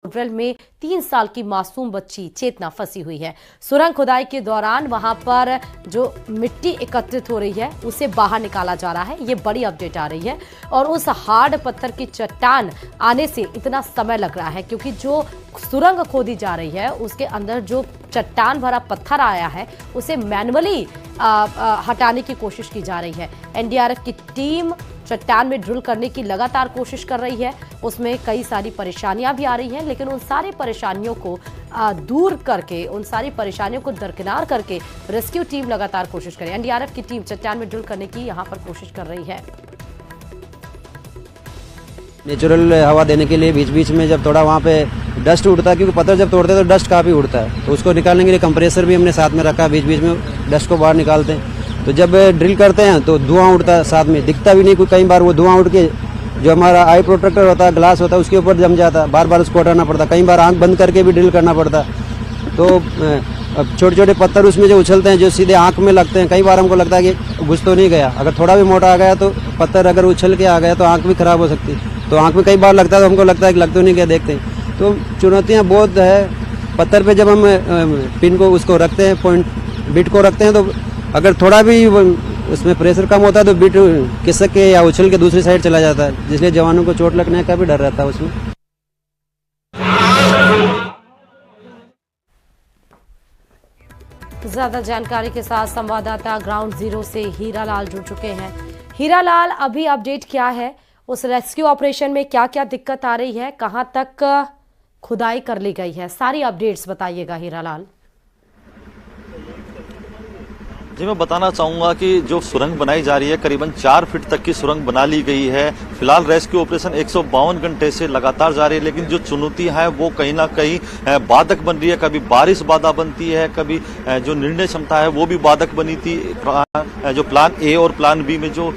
Drill में 3 साल की मासूम बच्ची चेतना फंसी हुई है। सुरंग खुदाई के दौरान वहां पर जो मिट्टी एकत्रित हो रही है उसे बाहर निकाला जा रहा है। ये बड़ी अपडेट आ रही है और उस हार्ड पत्थर की चट्टान आने से इतना समय लग रहा है क्योंकि जो सुरंग खोदी जा रही है उसके अंदर जो चट्टान भरा पत्थर आया है उसे मैनुअली हटाने की कोशिश की जा रही है। एनडीआरएफ की टीम चट्टान में ड्रिल करने की लगातार कोशिश कर रही है। उसमें कई सारी परेशानियां भी आ रही हैं, लेकिन उन सारी परेशानियों को दूर करके, उन सारी परेशानियों को दरकिनार करके रेस्क्यू टीम लगातार कोशिश करे। एनडीआरएफ की टीम चट्टान में ड्रिल करने की यहां पर कोशिश कर रही है। नेचुरल हवा देने के लिए बीच बीच में जब थोड़ा वहाँ पे डस्ट उड़ता है, क्योंकि पत्थर जब तोड़ते हैं तो डस्ट काफ़ी उड़ता है, तो उसको निकालने के लिए कंप्रेसर भी हमने साथ में रखा। बीच बीच में डस्ट को बाहर निकालते हैं। तो जब ड्रिल करते हैं तो धुआं उड़ता है, साथ में दिखता भी नहीं कोई। कई बार वो धुआं उड़ के जो हमारा आई प्रोटेक्टर होता है, ग्लास होता है, उसके ऊपर जम जाता है। बार बार उसको हटाना पड़ता है। कई बार आंख बंद करके भी ड्रिल करना पड़ता है। तो छोटे छोटे पत्थर उसमें जो उछलते हैं, जो सीधे आंख में लगते हैं, कई बार हमको लगता है कि घुस तो नहीं गया। अगर थोड़ा भी मोटा आ गया तो पत्थर अगर उछल के आ गया तो आंख भी खराब हो सकती है। तो आंख में कई बार लगता है तो हमको लगता है कि लग तो नहीं गया, देखते हैं। तो चुनौतियाँ बहुत है। पत्थर पे जब हम पिन को उसको रखते हैं, पॉइंट बिट को रखते हैं, तो अगर थोड़ा भी उसमें प्रेशर कम होता है तो बिट खिसक के या उछल के दूसरी साइड चला जाता है, इसलिए जवानों को चोट लगने का भी डर रहता है उसमें। ज्यादा जानकारी के साथ संवाददाता ग्राउंड जीरो से हीरालाल जुड़ चुके हैं। हीरालाल, अभी अपडेट क्या है? उस रेस्क्यू ऑपरेशन में क्या क्या दिक्कत आ रही है? कहां तक खुदाई कर ली गई है? सारी अपडेट्स बताइएगा हीरालाल। जी, मैं बताना चाहूंगा कि जो सुरंग बनाई जा रही है करीबन 4 फीट तक की सुरंग बना ली गई है। फिलहाल रेस्क्यू ऑपरेशन 152 घंटे से लगातार जारी है, लेकिन जो चुनौती है वो कहीं ना कहीं बाधक बन रही है। कभी बारिश बाधा बनती है, कभी जो निर्णय क्षमता है वो भी बाधक बनी थी। जो प्लान ए और प्लान बी में जो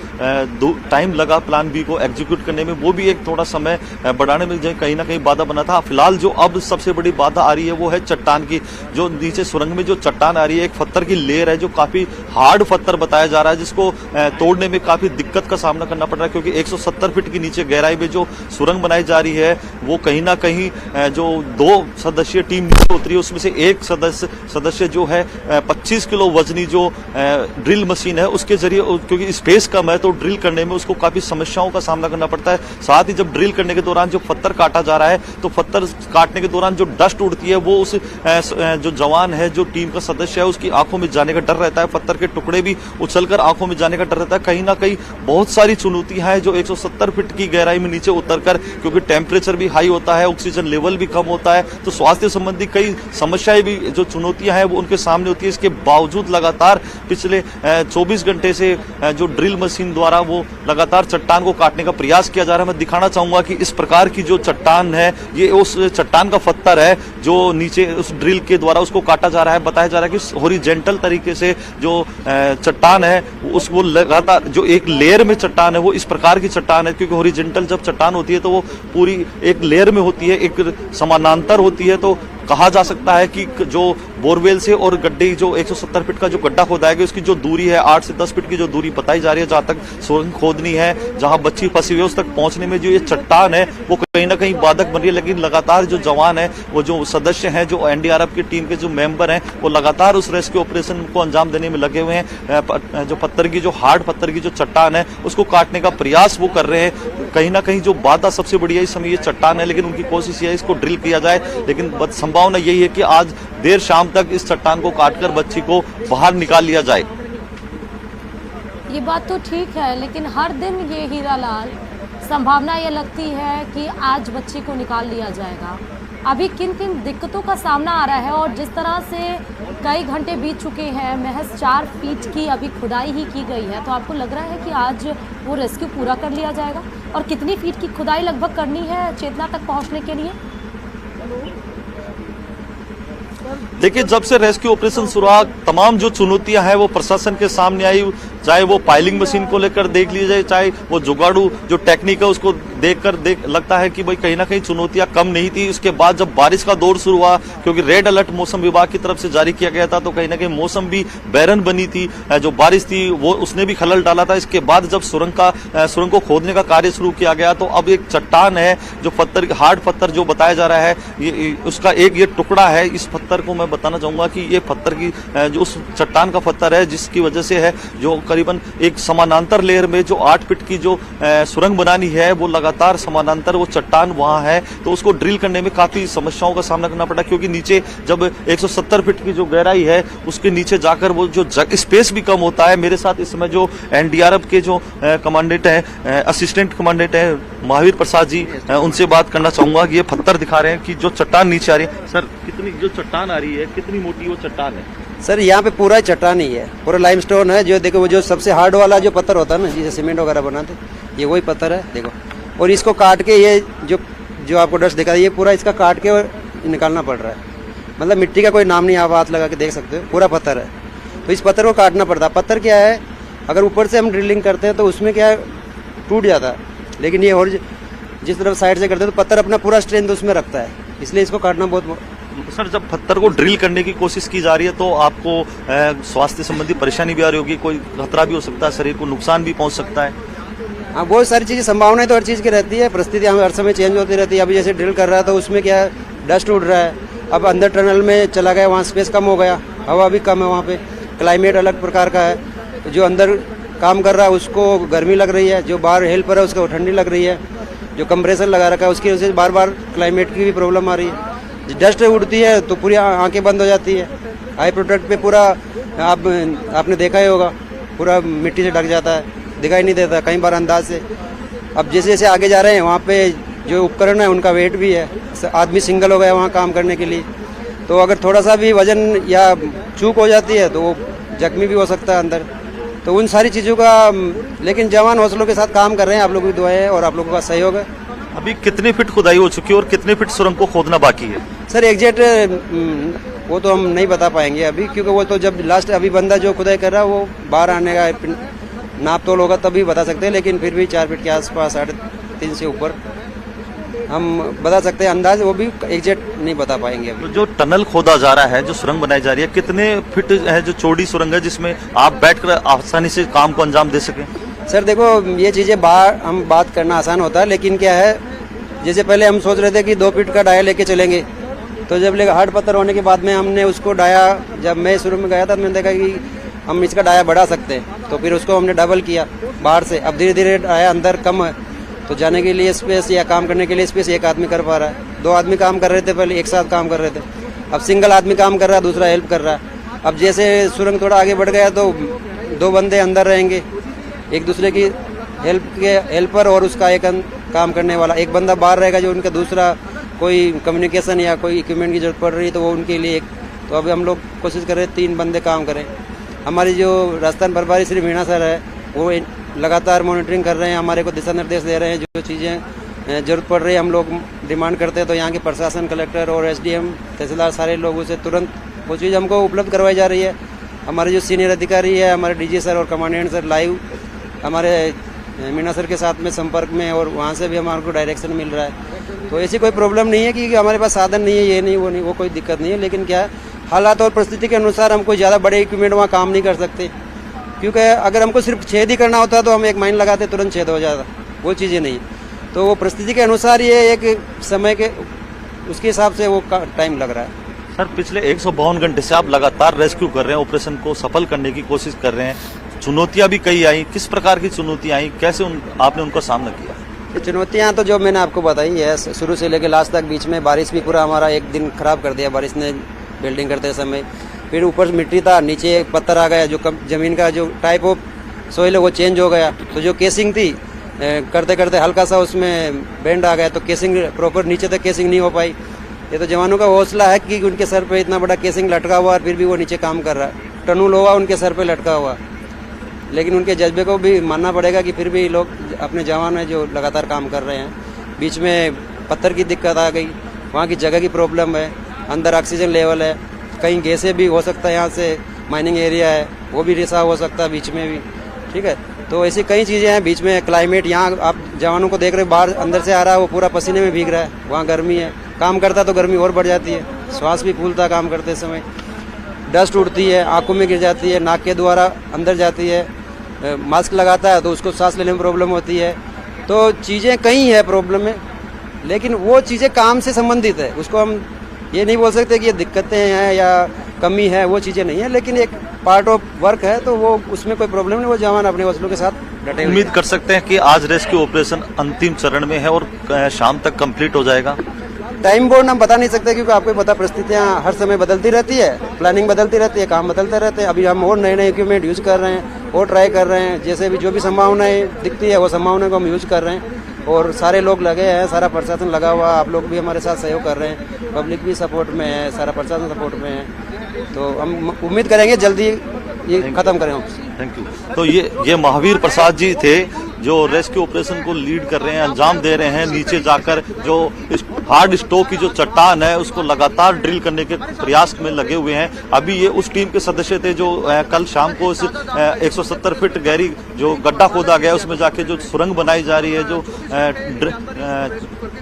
टाइम लगा प्लान बी को एग्जीक्यूट करने में, वो भी एक थोड़ा समय बढ़ाने में कहीं ना कहीं बाधा बना था। फिलहाल जो अब सबसे बड़ी बाधा आ रही है वो है चट्टान की। जो नीचे सुरंग में जो चट्टान आ रही है, एक पत्थर की लेयर है जो काफी हार्ड पत्थर बताया जा रहा है, जिसको तोड़ने में काफी दिक्कत का सामना करना पड़ रहा है, क्योंकि 170 फीट के नीचे गहराई में जो सुरंग बनाई जा रही है वो कहीं ना कहीं जो 2 सदस्यीय टीम नीचे उतरी है, उसमें से एक सदस्य जो है 25 किलो वजनी जो ड्रिल मशीन है उसके जरिए, क्योंकि स्पेस कम है तो ड्रिल करने में उसको काफी समस्याओं का सामना करना पड़ता है। साथ ही जब ड्रिल करने के दौरान जो पत्थर काटा जा रहा है तो पत्थर काटने के दौरान जो डस्ट उड़ती है वो उस जो जवान है, जो टीम का सदस्य है, उसकी आंखों में जाने का डर रहता है। पत्थर के टुकड़े भी उछलकर आंखों में जाने का डर रहता है। कहीं ना कहीं बहुत सारी चुनौतियां हैं जो 170 फीट की गहराई में नीचे उतरकर, क्योंकि टेम्परेचर भी हाई होता है, ऑक्सीजन लेवल भी कम होता है, तो स्वास्थ्य संबंधी कई समस्याएं भी जो चुनौतियां हैं वो उनके सामने होती है। इसके बावजूद लगातार पिछले 24 घंटे से जो ड्रिल मशीन द्वारा वो लगातार चट्टान को काटने का प्रयास किया जा रहा है। मैं दिखाना चाहूंगा कि इस प्रकार की जो चट्टान है ये उस चट्टान का पत्थर है जो नीचे उस ड्रिल के द्वारा उसको काटा जा रहा है। बताया जा रहा है कि हॉरिजॉन्टल तरीके से जो चट्टान है उसको लगातार जो एक लेयर में चट्टान है वो इस प्रकार की चट्टान है, क्योंकि हॉरिजॉन्टल जब चट्टान होती है तो वो पूरी एक लेयर में होती है, एक समानांतर होती है। तो कहा जा सकता है कि जो बोरवेल से और गड्ढे जो 170 फीट का जो गड्ढा खोदाया गया उसकी जो दूरी है 8 से 10 फीट की जो दूरी बताई जा रही है, जहां तक सुरंग खोदनी है, जहां बच्ची फंसी हुई है उस तक पहुंचने में जो ये चट्टान है वो कहीं ना कहीं बाधक बन रही है। लेकिन लगातार जो जवान है, वो जो सदस्य हैं, जो एनडीआरएफ की टीम के जो मेंबर हैं, वो लगातार उस रेस्क्यू ऑपरेशन को अंजाम देने में लगे हुए हैं। जो पत्थर की, जो हार्ड पत्थर की जो चट्टान है उसको काटने का प्रयास वो कर रहे हैं। कहीं ना कहीं जो बाधा सबसे बड़ी है इस समय ये चट्टान है, लेकिन उनकी कोशिश ये है इसको ड्रिल किया जाए। लेकिन संभावना यही है कि आज देर शाम तक इस चट्टान को काटकर बच्ची को बाहर निकाल लिया जाए। ये बात तो ठीक है, लेकिन हर दिन ये हीरालाल संभावना ये लगती है कि आज बच्ची को निकाल लिया जाएगा। अभी किन किन दिक्कतों का सामना आ रहा है? और जिस तरह से कई घंटे बीत चुके हैं, महज 4 फीट की अभी खुदाई ही की गई है, तो आपको लग रहा है कि आज वो रेस्क्यू पूरा कर लिया जाएगा? और कितनी फीट की खुदाई लगभग करनी है चेतना तक पहुंचने के लिए? देखिए, जब से रेस्क्यू ऑपरेशन शुरू हुआ, तमाम जो चुनौतियां हैं वो प्रशासन के सामने आई, चाहे वो पाइलिंग मशीन को लेकर देख लीजिए, चाहे वो जुगाड़ू जो टेक्निक है उसको देख लगता है कि भाई कहीं ना कहीं चुनौतियां कम नहीं थी। उसके बाद जब बारिश का दौर शुरू हुआ, क्योंकि रेड अलर्ट मौसम विभाग की तरफ से जारी किया गया था, तो कहीं ना कहीं मौसम भी बैरन बनी थी, जो बारिश थी वो उसने भी खलल डाला था। इसके बाद जब सुरंग को खोदने का कार्य शुरू किया गया, तो अब एक चट्टान है जो पत्थर, हार्ड पत्थर जो बताया जा रहा है, उसका एक ये टुकड़ा है। इस पत्थर को मैं बताना चाहूंगा कि ये पत्थर की जो उस चट्टान का पत्थर है, जिसकी वजह से है जो करीबन एक समानांतर लेयर में जो 8 फीट की जो सुरंग बनानी है, वो लगातार समानांतर वो चट्टान वहां है, तो उसको ड्रिल करने में काफी समस्याओं का सामना करना पड़ा, क्योंकि नीचे जब 170 फीट की जो गहराई है उसके नीचे जाकर वो जो स्पेस भी कम होता है। मेरे साथ इस समय जो एनडीआरएफ के जो कमांडेंट है, असिस्टेंट कमांडेंट है महावीर प्रसाद जी, उनसे बात करना चाहूंगा कि ये पत्थर दिखा रहे हैं कि जो चट्टान नीचे आ रही है। सर, कितनी जो चट्टान आ रही है, कितनी मोटी वो चट्टान है? सर, यहाँ पे पूरा चट्टान ही है, पूरा लाइमस्टोन है। जो देखो वो जो सबसे हार्ड वाला जो पत्थर होता है ना, जिसे सीमेंट वगैरह बनाते, ये वही पत्थर है देखो। और इसको काट के ये जो आपको डस्ट दिखा, ये पूरा इसका काट के और निकालना पड़ रहा है। मतलब मिट्टी का कोई नाम नहीं, आप हाथ लगा के देख सकते हो, पूरा पत्थर है। तो इस पत्थर को काटना पड़ता है। पत्थर क्या है, अगर ऊपर से हम ड्रिलिंग करते हैं तो उसमें क्या है, टूट जाता है, लेकिन ये और जिस तरफ साइड से करते हैं तो पत्थर अपना पूरा स्ट्रेंथ उसमें रखता है, इसलिए इसको काटना बहुत। सर, जब पत्थर को ड्रिल करने की कोशिश की जा रही है, तो आपको स्वास्थ्य संबंधी परेशानी भी आ रही होगी, कोई खतरा भी हो सकता है, शरीर को नुकसान भी पहुंच सकता है। हाँ, बहुत सारी चीज़ें, संभावनाएं तो हर चीज़ की रहती है, परिस्थिति हर समय चेंज होती रहती है। अभी जैसे ड्रिल कर रहा है तो उसमें क्या है, डस्ट उड़ रहा है। अब अंदर टनल में चला गया, वहाँ स्पेस कम हो गया, हवा भी कम है, वहाँ पे क्लाइमेट अलग प्रकार का है। जो अंदर काम कर रहा है उसको गर्मी लग रही है, जो बाहर हेल्पर है उसको ठंडी लग रही है, जो कंप्रेसर लगा रखा है उसकी वजह से बार बार क्लाइमेट की भी प्रॉब्लम आ रही है। डस्ट उड़ती है तो पूरी आंखें बंद हो जाती है। आई प्रोडक्ट पे पूरा आपने देखा ही होगा, पूरा मिट्टी से ढक जाता है, दिखाई नहीं देता कई बार अंदाज से। अब जैसे जैसे आगे जा रहे हैं, वहाँ पे जो उपकरण है उनका वेट भी है, आदमी सिंगल हो गया वहाँ काम करने के लिए, तो अगर थोड़ा सा भी वजन या चूक हो जाती है तो वो जख्मी भी हो सकता है अंदर। तो उन सारी चीज़ों का, लेकिन जवान हौसलों के साथ काम कर रहे हैं, आप लोगों की दुआएं और आप लोगों का सहयोग है। अभी कितने फीट खुदाई हो चुकी है और कितने फीट सुरंग को खोदना बाकी है? सर, एग्जैक्ट वो तो हम नहीं बता पाएंगे अभी, क्योंकि वो तो जब लास्ट अभी बंदा जो खुदाई कर रहा है वो बाहर आने का नाप तोल होगा तभी बता सकते हैं, लेकिन फिर भी 4 फीट के आसपास, 3.5 से ऊपर हम बता सकते हैं अंदाज, वो भी एग्जैक्ट नहीं बता पाएंगे अभी। तो जो टनल खोदा जा रहा है, जो सुरंग बनाई जा रही है, कितने फीट है जो चौड़ी सुरंग है जिसमें आप बैठकर आसानी से काम को अंजाम दे सकें? सर देखो, ये चीज़ें बाहर हम बात करना आसान होता है, लेकिन क्या है, जैसे पहले हम सोच रहे थे कि 2 फीट का डाया लेके चलेंगे, तो जब हार्ड पत्थर होने के बाद में हमने उसको डाया, जब मैं शुरू में गया था तो मैंने देखा कि हम इसका डाया बढ़ा सकते हैं, तो फिर उसको हमने डबल किया बाहर से। अब धीरे धीरे डाया अंदर कम है, तो जाने के लिए स्पेस या काम करने के लिए स्पेस एक आदमी कर पा रहा है। 2 आदमी काम कर रहे थे पहले, एक साथ काम कर रहे थे, अब सिंगल आदमी काम कर रहा है, दूसरा हेल्प कर रहा है। अब जैसे सुरंग थोड़ा आगे बढ़ गया तो 2 बंदे अंदर रहेंगे, एक दूसरे की हेल्पर और उसका एक काम करने वाला, एक बंदा बाहर रहेगा जो उनका दूसरा कोई कम्युनिकेशन या कोई इक्विपमेंट की जरूरत पड़ रही है तो वो उनके लिए एक। तो अभी हम लोग कोशिश कर रहे हैं 3 बंदे काम करें। हमारी जो राजस्थान प्रभारी श्री मीणा सर है वो लगातार मॉनिटरिंग कर रहे हैं, हमारे को दिशा निर्देश दे रहे हैं, जो चीज़ें जरूरत पड़ रही है हम लोग डिमांड करते हैं तो यहाँ के प्रशासन, कलेक्टर और SDM, तहसीलदार, सारे लोगों से तुरंत वो चीज़ हमको उपलब्ध करवाई जा रही है। हमारे जो सीनियर अधिकारी है, हमारे DG सर और कमांडेंट सर लाइव हमारे मीणा सर के साथ में संपर्क में, और वहाँ से भी हमारे को डायरेक्शन मिल रहा है। तो ऐसी कोई प्रॉब्लम नहीं है कि हमारे पास साधन नहीं है, ये नहीं वो नहीं, वो कोई दिक्कत नहीं है। लेकिन क्या है, हालात और परिस्थिति के अनुसार हम कोई ज़्यादा बड़े इक्विपमेंट वहाँ काम नहीं कर सकते, क्योंकि अगर हमको सिर्फ छेद ही करना होता तो हम एक माइन लगाते तुरंत छेद हो जाता, वो चीज़ें नहीं। तो वो परिस्थिति के अनुसार ये एक समय के उसके हिसाब से वो टाइम लग रहा है। सर, पिछले 152 घंटे से आप लगातार रेस्क्यू कर रहे हैं, ऑपरेशन को सफल करने की कोशिश कर रहे हैं, चुनौतियां भी कई आई, किस प्रकार की चुनौतियां आई, कैसे आपने उनका सामना किया? चुनौतियां तो जो मैंने आपको बताई है, शुरू से लेकर लास्ट तक। बीच में बारिश भी पूरा हमारा एक दिन खराब कर दिया, बारिश ने बिल्डिंग करते समय। फिर ऊपर मिट्टी था, नीचे एक पत्थर आ गया, जो जमीन का जो टाइप ऑफ सोइल है वो चेंज हो गया, तो जो केसिंग थी करते करते हल्का सा उसमें बेंड आ गया, तो केसिंग प्रॉपर नीचे तक केसिंग नहीं हो पाई। ये तो जवानों का हौसला है कि उनके सर पे इतना बड़ा केसिंग लटका हुआ और फिर भी वो नीचे काम कर रहा है, टनू लोहा उनके सर पे लटका हुआ। लेकिन उनके जज्बे को भी मानना पड़ेगा कि फिर भी लोग अपने जवान हैं जो लगातार काम कर रहे हैं। बीच में पत्थर की दिक्कत आ गई, वहाँ की जगह की प्रॉब्लम है, अंदर ऑक्सीजन लेवल है, कहीं गैसे भी हो सकता है, यहाँ से माइनिंग एरिया है वो भी रिसाव हो सकता है बीच में भी, ठीक है। तो ऐसी कई चीज़ें हैं बीच में। क्लाइमेट यहाँ आप जवानों को देख रहे हो, बाहर अंदर से आ रहा है वो पूरा पसीने में भीग रहा है, वहाँ गर्मी है, काम करता तो गर्मी और बढ़ जाती है, श्वास भी फूलता काम करते समय, डस्ट उड़ती है, आंखों में गिर जाती है, नाक के द्वारा अंदर जाती है, मास्क लगाता है तो उसको सांस लेने में प्रॉब्लम होती है। तो चीज़ें कई है प्रॉब्लम में, लेकिन वो चीज़ें काम से संबंधित है, उसको हम ये नहीं बोल सकते कि ये दिक्कतें हैं या कमी है, वो चीज़ें नहीं है, लेकिन एक पार्ट ऑफ वर्क है, तो वो उसमें कोई प्रॉब्लम नहीं, वो जवान अपने हौसलों के साथ डटे। उम्मीद कर सकते हैं कि आज रेस्क्यू ऑपरेशन अंतिम चरण में है और शाम तक कंप्लीट हो जाएगा। टाइम बोर्ड हम बता नहीं सकते, क्योंकि आपको पता परिस्थितियाँ हर समय बदलती रहती है, प्लानिंग बदलती रहती है, काम बदलते रहते हैं। अभी हम और नए नए इक्विपमेंट यूज़ कर रहे हैं और ट्राई कर रहे हैं, जैसे भी जो भी संभावनाएं दिखती है वो संभावनाओं को हम यूज़ कर रहे हैं, और सारे लोग लगे हैं, सारा प्रशासन लगा हुआ, आप लोग भी हमारे साथ सहयोग कर रहे हैं, पब्लिक भी सपोर्ट में है, सारा प्रशासन सपोर्ट में है, तो हम उम्मीद करेंगे जल्दी ये खत्म करें। Thank you. तो ये महावीर प्रसाद जी थे जो रेस्क्यू ऑपरेशन को लीड कर रहे हैं, अंजाम दे रहे हैं। नीचे जाकर जो हार्ड स्टोक की जो चट्टान है उसको लगातार ड्रिल करने के प्रयास में लगे हुए हैं। अभी ये उस टीम के सदस्य थे जो कल शाम को इस 170 फीट गहरी जो गड्ढा खोदा गया उसमें जाके जो सुरंग बनाई जा रही है,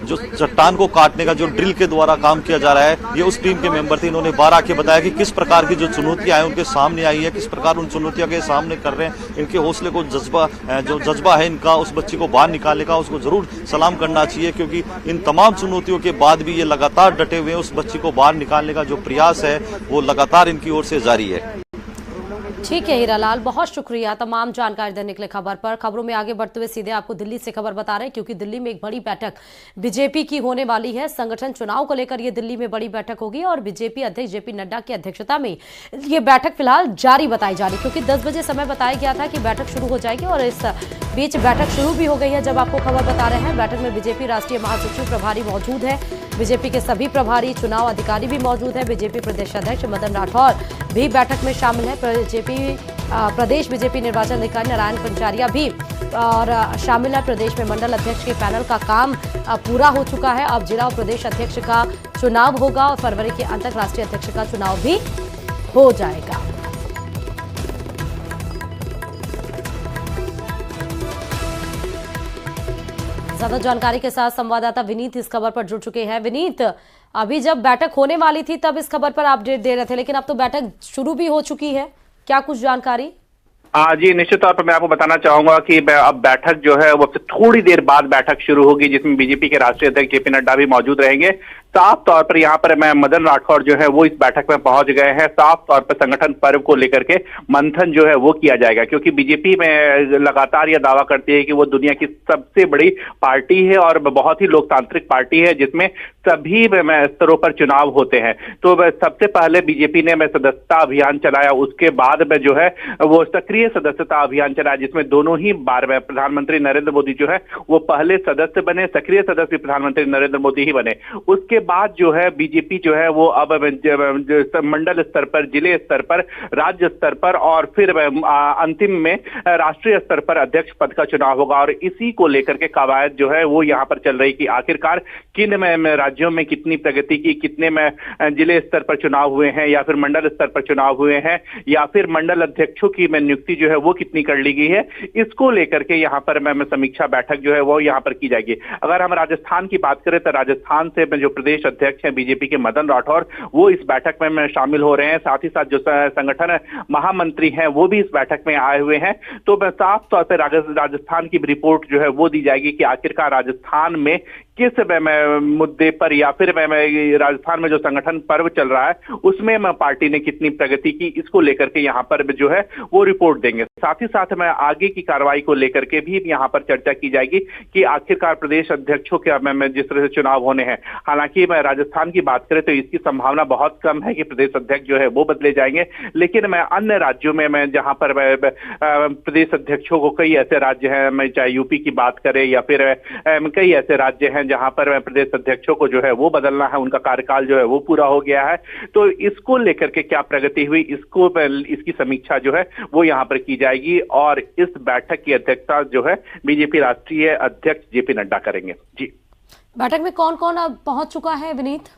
जो चट्टान को काटने का जो ड्रिल के द्वारा काम किया जा रहा है, ये उस टीम के मेंबर थे। इन्होंने बाहर आके बताया कि किस प्रकार की जो चुनौतियां हैं उनके सामने आई है, किस प्रकार उन चुनौतियों के सामने कर रहे हैं। इनके हौसले को जज्बा है इनका उस बच्ची को बाहर निकालने का, उसको जरूर सलाम करना चाहिए, क्योंकि इन तमाम चुनौतियों के बाद भी ये लगातार डटे हुए हैं। उस बच्ची को बाहर निकालने का जो प्रयास है वो लगातार इनकी ओर से जारी है। ठीक है हीरालाल, बहुत शुक्रिया तमाम जानकारी देने के लिए खबर पर। खबरों में आगे बढ़ते हुए सीधे आपको दिल्ली से खबर बता रहे हैं, क्योंकि दिल्ली में एक बड़ी बैठक बीजेपी की होने वाली है। संगठन चुनाव को लेकर ये दिल्ली में बड़ी बैठक होगी और बीजेपी अध्यक्ष जेपी नड्डा की अध्यक्षता में ये बैठक फिलहाल जारी बताई जा रही, क्योंकि 10 बजे समय बताया गया था कि बैठक शुरू हो जाएगी और इस बीच बैठक शुरू भी हो गई है। जब आपको खबर बता रहे हैं, बैठक में बीजेपी राष्ट्रीय महासचिव प्रभारी मौजूद है, बीजेपी के सभी प्रभारी चुनाव अधिकारी भी मौजूद है, बीजेपी प्रदेश अध्यक्ष मदन राठौर भी बैठक में शामिल है, प्रदेश बीजेपी निर्वाचन अधिकारी नारायण पंचारिया भी और शामिल है। प्रदेश में मंडल अध्यक्ष के पैनल का काम पूरा हो चुका है। अब जिला और प्रदेश अध्यक्ष का चुनाव होगा और फरवरी के अंत तक राष्ट्रीय अध्यक्ष का चुनाव भी हो जाएगा। ज्यादा जानकारी के साथ संवाददाता विनीत इस खबर पर जुड़ चुके हैं। विनीत, अभी जब बैठक होने वाली थी तब इस खबर पर अपडेट दे रहे थे, लेकिन अब तो बैठक शुरू भी हो चुकी है, क्या कुछ जानकारी? जी, निश्चित तौर पर मैं आपको बताना चाहूंगा कि अब बैठक जो है वो थोड़ी देर बाद बैठक शुरू होगी, जिसमें बीजेपी के राष्ट्रीय अध्यक्ष जेपी नड्डा भी मौजूद रहेंगे। साफ तौर पर यहाँ पर मैं मदन राठौर जो है वो इस बैठक में पहुंच गए हैं। साफ तौर पर संगठन पर्व को लेकर के मंथन जो है वो किया जाएगा, क्योंकि बीजेपी में लगातार यह दावा करती है कि वो दुनिया की सबसे बड़ी पार्टी है और बहुत ही लोकतांत्रिक पार्टी है, जिसमें सभी स्तरों पर चुनाव होते हैं। तो सबसे पहले बीजेपी ने सदस्यता अभियान चलाया, उसके बाद में जो है वो सक्रिय सदस्यता अभियान चलाया, जिसमें दोनों ही बार में प्रधानमंत्री नरेंद्र मोदी जो है वो पहले सदस्य बने, सक्रिय सदस्य प्रधानमंत्री नरेंद्र मोदी ही बने। उसके बाद जो है बीजेपी जो है वो अब मंडल स्तर पर, जिले स्तर पर, राज्य स्तर पर और फिर अंतिम में राष्ट्रीय स्तर पर अध्यक्ष पद का चुनाव होगा। और इसी को लेकर के कवायद जो है वो यहाँ पर चल रही कि आखिरकार किन में राज्यों में कितनी प्रगति की, कितने में जिले स्तर पर चुनाव हुए हैं या फिर मंडल स्तर पर चुनाव हुए हैं या फिर मंडल अध्यक्षों की नियुक्ति जो है वो कितनी कर ली गई है, इसको लेकर के यहाँ पर समीक्षा बैठक जो है वो यहाँ पर की जाएगी। अगर हम राजस्थान की बात करें तो राजस्थान से जो प्रदेश अध्यक्ष हैं बीजेपी के मदन राठौर, वो इस बैठक में शामिल हो रहे हैं। साथ ही साथ जो संगठन महामंत्री हैं वो भी इस बैठक में आए हुए हैं। तो साफ तौर पर राजस्थान की रिपोर्ट जो है वो दी जाएगी कि आखिरकार राजस्थान में किस मुद्दे पर या फिर राजस्थान में जो संगठन पर्व चल रहा है उसमें पार्टी ने कितनी प्रगति की, इसको लेकर के यहाँ पर जो है वो रिपोर्ट देंगे। साथ ही साथ में आगे की कार्रवाई को लेकर के भी यहाँ पर चर्चा की जाएगी कि आखिरकार प्रदेश अध्यक्षों के जिस तरह से चुनाव होने हैं। हालांकि मैं राजस्थान की बात करें तो इसकी संभावना बहुत कम है कि प्रदेश अध्यक्ष जो है वो बदले जाएंगे, लेकिन मैं अन्य राज्यों में जहां पर प्रदेश अध्यक्षों को कई ऐसे राज्य हैं, चाहे यूपी की बात करें या फिर कई ऐसे राज्य हैं जहां पर प्रदेश अध्यक्षों को जो है वो बदलना है, उनका कार्यकाल जो है वो पूरा हो गया है। तो इसको लेकर के क्या प्रगति हुई, इसकी समीक्षा जो है वो यहाँ पर की जाएगी और इस बैठक की अध्यक्षता जो है बीजेपी राष्ट्रीय अध्यक्ष जेपी नड्डा करेंगे। जी, बैठक में कौन कौन अब पहुंच चुका है विनीत?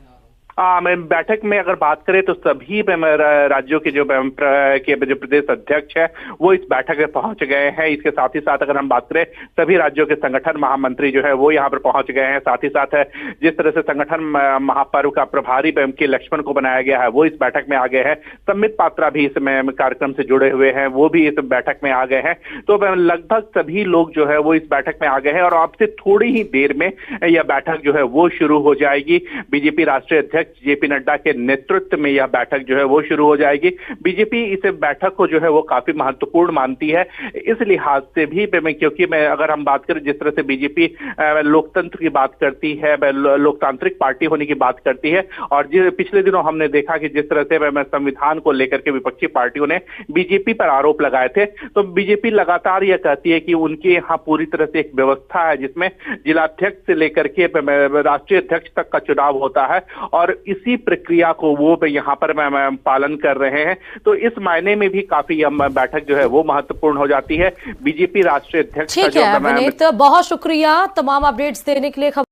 बैठक में अगर बात करें तो सभी राज्यों के जो प्रदेश अध्यक्ष है वो इस बैठक में पहुंच गए हैं। इसके साथ ही साथ अगर हम बात करें सभी राज्यों के संगठन महामंत्री जो है वो यहाँ पर पहुंच गए हैं। साथ ही साथ जिस तरह से संगठन महापर्व का प्रभारी के लक्ष्मण को बनाया गया है वो इस बैठक में आ गए हैं। संबित पात्रा भी इस कार्यक्रम से जुड़े हुए हैं, वो भी इस बैठक में आ गए हैं। तो लगभग सभी लोग जो है वो इस बैठक में आ गए हैं और अब से थोड़ी ही देर में यह बैठक जो है वो शुरू हो जाएगी। बीजेपी राष्ट्रीय अध्यक्ष जेपी नड्डा के नेतृत्व में यह बैठक जो है वो शुरू हो जाएगी। बीजेपी इस बैठक को जो है वो काफी महत्वपूर्ण मानती है इस लिहाज से भी, क्योंकि अगर हम बात करें जिस तरह से बीजेपी लोकतंत्र की बात करती है, लोकतांत्रिक पार्टी होने की बात करती है, और पिछले दिनों हमने देखा कि जिस तरह से संविधान को लेकर के विपक्षी पार्टियों ने बीजेपी पर आरोप लगाए थे, तो बीजेपी लगातार यह कहती है कि उनके यहाँ पूरी तरह से एक व्यवस्था है जिसमें जिलाध्यक्ष से लेकर के राष्ट्रीय अध्यक्ष तक का चुनाव होता है और इसी प्रक्रिया को वो यहाँ पर पालन कर रहे हैं। तो इस मायने में भी काफी बैठक जो है वो महत्वपूर्ण हो जाती है। बीजेपी राष्ट्रीय अध्यक्ष ठीक है विनीत, बहुत शुक्रिया तमाम अपडेट्स देने के लिए।